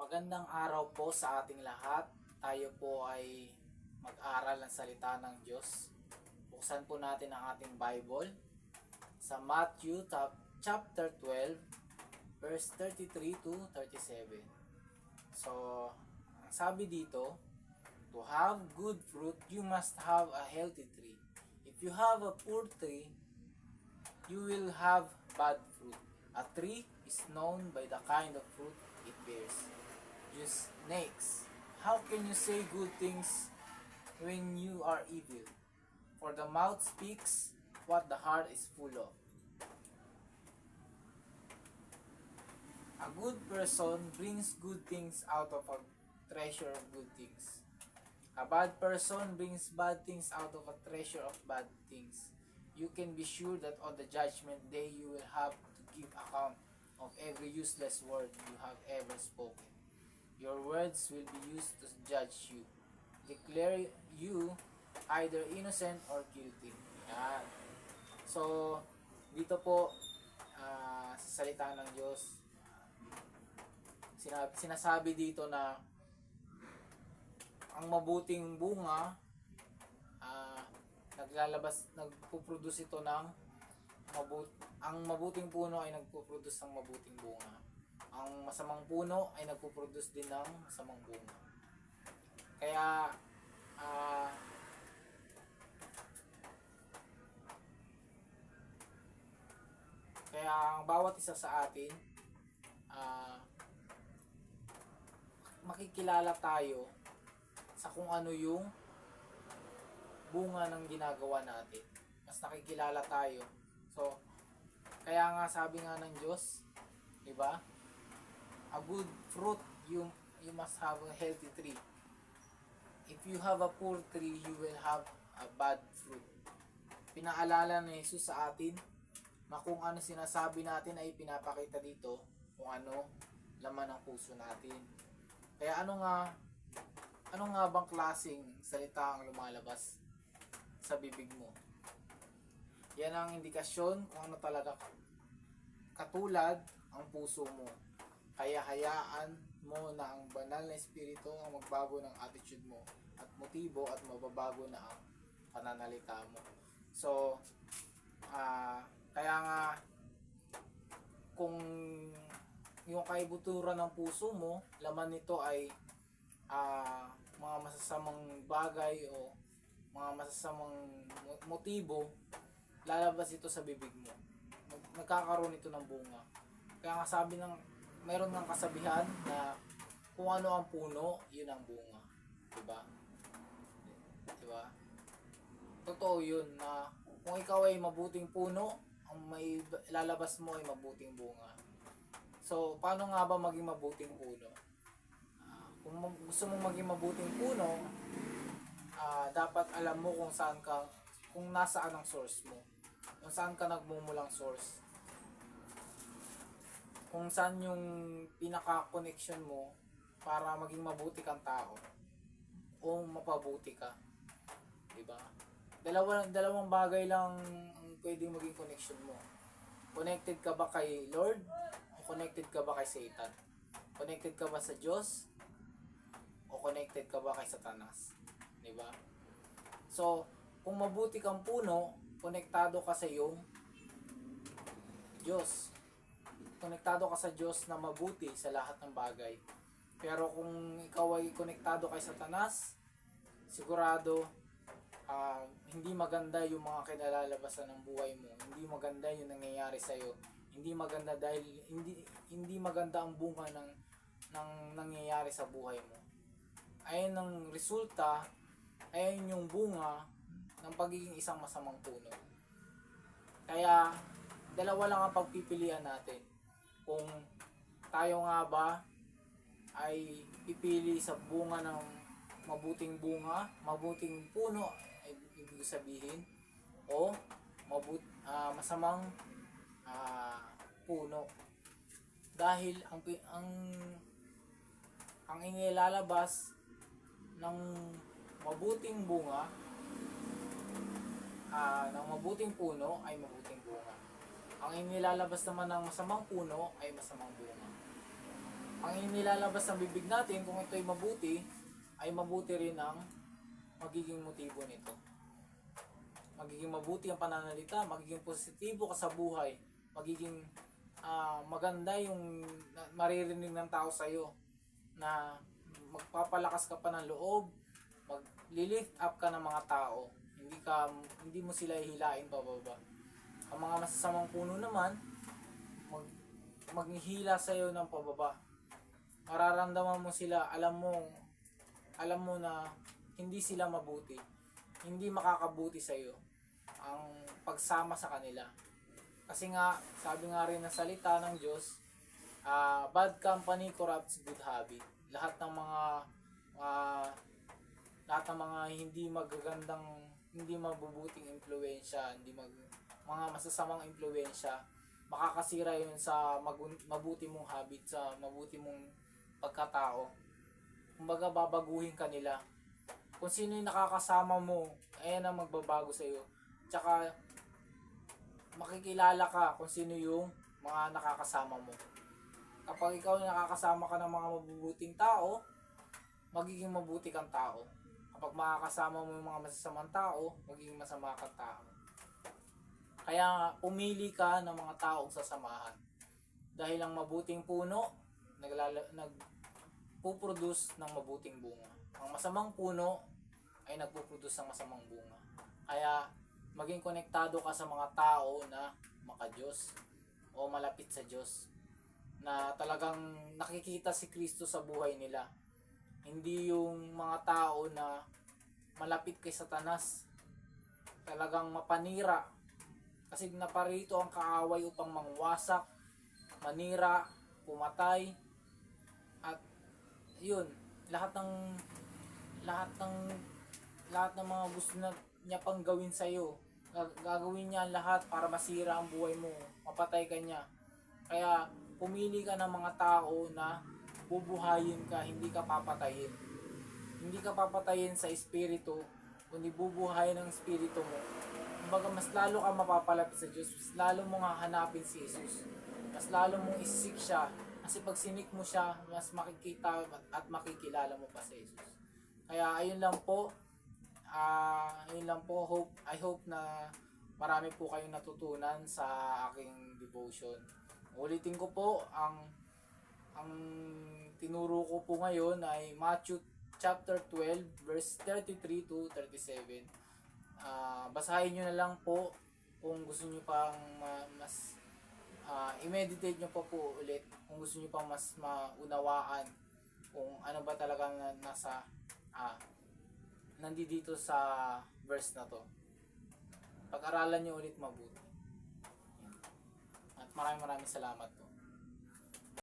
Magandang araw po sa ating lahat. Tayo po ay mag-aral ng salita ng Diyos. Buksan po natin ang ating Bible sa Matthew chapter 12 verse 33 to 37. So, ang sabi dito, to have good fruit, you must have a healthy tree. If you have a poor tree, you will have bad fruit. A tree is known by the kind of fruit it bears. Just next, how can you say good things when you are evil? For the mouth speaks what the heart is full of. A good person brings good things out of a treasure of good things. A bad person brings bad things out of a treasure of bad things. You can be sure that on the judgment day you will have to give account of every useless word you have ever spoken. Your words will be used to judge you, declare you either innocent or guilty. Yan. So, dito po sa salita ng Diyos, sinasabi dito na ang mabuting bunga nagpo-produce ito ng ang mabuting puno ay nagpo-produce ng mabuting bunga. Ang masamang puno ay nagpo-produce din ng masamang bunga. Kaya ang bawat isa sa atin makikilala tayo sa kung ano yung bunga ng ginagawa natin. Mas nakikilala tayo. So, kaya nga sabi nga ng Diyos, di ba? A good fruit, you must have a healthy tree. If you have a poor tree, you will have a bad fruit. Pinaalala ni Jesus sa atin na kung ano sinasabi natin ay pinapakita dito kung ano laman ng puso natin. Kaya ano nga bang klaseng salita ang lumalabas sa bibig mo? Yan ang indikasyon kung ano talaga katulad ang puso mo. Kaya hayaan mo na ang banal na espiritu ang magbago ng attitude mo at motibo at mababago na ang pananalita mo. So, kaya nga kung yung kaibuturan ng puso mo, laman nito ay mga masasamang bagay o mga masasamang motibo, lalabas ito sa bibig mo. Nagkakaroon ito ng bunga. Kaya nga sabi mayroon ng kasabihan na kung ano ang puno, yun ang bunga. Diba? Diba? Totoo yun na kung ikaw ay mabuting puno, ang may lalabas mo ay mabuting bunga. So, paano nga ba maging mabuting puno? Kung gusto mong maging mabuting puno, dapat alam mo kung nasaan ang source mo. Kung saan ka nagmumulang source. Kung saan yung pinaka-connection mo para maging mabuti kang tao o mapabuti ka. Diba? Dalawang bagay lang ang pwedeng maging connection mo. Connected ka ba kay Lord o connected ka ba kay Satan? Connected ka ba sa Diyos o connected ka ba kay Satanas? Diba? So, kung mabuti kang puno, konektado ka sa iyong Diyos. Konektado ka sa Diyos na mabuti sa lahat ng bagay. Pero kung ikaw ay konektado kay Satanas, sigurado hindi maganda yung mga kinalalabasan ng buhay mo. Hindi maganda yung nangyayari sa iyo. Hindi maganda dahil hindi maganda ang bunga ng nangyayari sa buhay mo. Ayun ang resulta, ayun yung bunga ng pagiging isang masamang puno. Kaya dalawa lang ang pagpipilian natin. Kung tayo nga ba ay pipili sa bunga ng mabuting bunga, mabuting puno ay ibig sabihin, o masamang puno. Dahil ang inilalabas ng mabuting bunga ng mabuting puno ay mabuting bunga. Ang inilalabas naman ng masamang puno ay masamang bunga. ang inilalabas ng bibig natin, kung ito'y mabuti, ay mabuti rin ang magiging motibo nito. Magiging mabuti ang pananalita, magiging positibo ka sa buhay, magiging maganda yung maririnig ng tao sa'yo, na magpapalakas ka pa ng loob, mag-lift up ka ng mga tao, hindi mo sila hihilain pababa. Ang mga masasamang puno naman, maghihila sa iyo ng pababa. Mararamdaman mo sila, alam mo na hindi sila mabuti, hindi makakabuti sa iyo ang pagsama sa kanila. Kasi nga, sabi nga rin ng salita ng Diyos, bad company corrupts good habit. Lahat ng mga hindi magagandang, hindi mabubuting impluwensya, mga masasamang impluwensya, makakasira yun sa mabuti mong habit, sa mabuti mong pagkatao. Kumbaga, babaguhin ka nila. Kung sino yung nakakasama mo, ayan ang magbabago sa iyo. Tsaka makikilala ka kung sino yung mga nakakasama mo. Kapag ikaw nakakasama ka ng mga mabubuting tao, magiging mabuti kang tao. Kapag makakasama mo yung mga masasamang tao, magiging masama kang tao. Kaya pumili ka ng mga taong sasamahan. Dahil ang mabuting puno, nagpuproduce ng mabuting bunga. Ang masamang puno ay nagpuproduce ng masamang bunga. Kaya maging konektado ka sa mga tao na maka-Diyos o malapit sa Diyos, na talagang nakikita si Kristo sa buhay nila. Hindi yung mga tao na malapit kay Satanas, talagang mapanira. Kasi naparito ang kaaway upang mangwasak, manira, pumatay, at yun, lahat ng mga gusto niya pang gawin sa iyo, gagawin niya lahat para masira ang buhay mo, mapatay ka niya. Kaya pumili ka ng mga tao na bubuhayin ka, hindi ka papatayin. Hindi ka papatayin sa espiritu, kundi bubuhayin ng espiritu mo. Kumbaga, mas lalo ka mapapalapit sa Diyos, mas lalo mong hahanapin si Jesus, mas lalo mong isisik siya. Kasi pag sinik mo siya, mas makikita at makikilala mo pa sa Jesus. Kaya ayun lang po, I hope na marami po kayong natutunan sa aking devotion. Ulitin ko po, ang tinuro ko po ngayon ay Matthew chapter 12 verse 33 to 37. Basahin nyo na lang po kung gusto nyo pang mas i-meditate nyo pa po ulit, kung gusto nyo pang mas maunawaan kung ano ba talagang nandito sa verse na to. Pag-aralan nyo ulit mabuti. At maraming salamat po.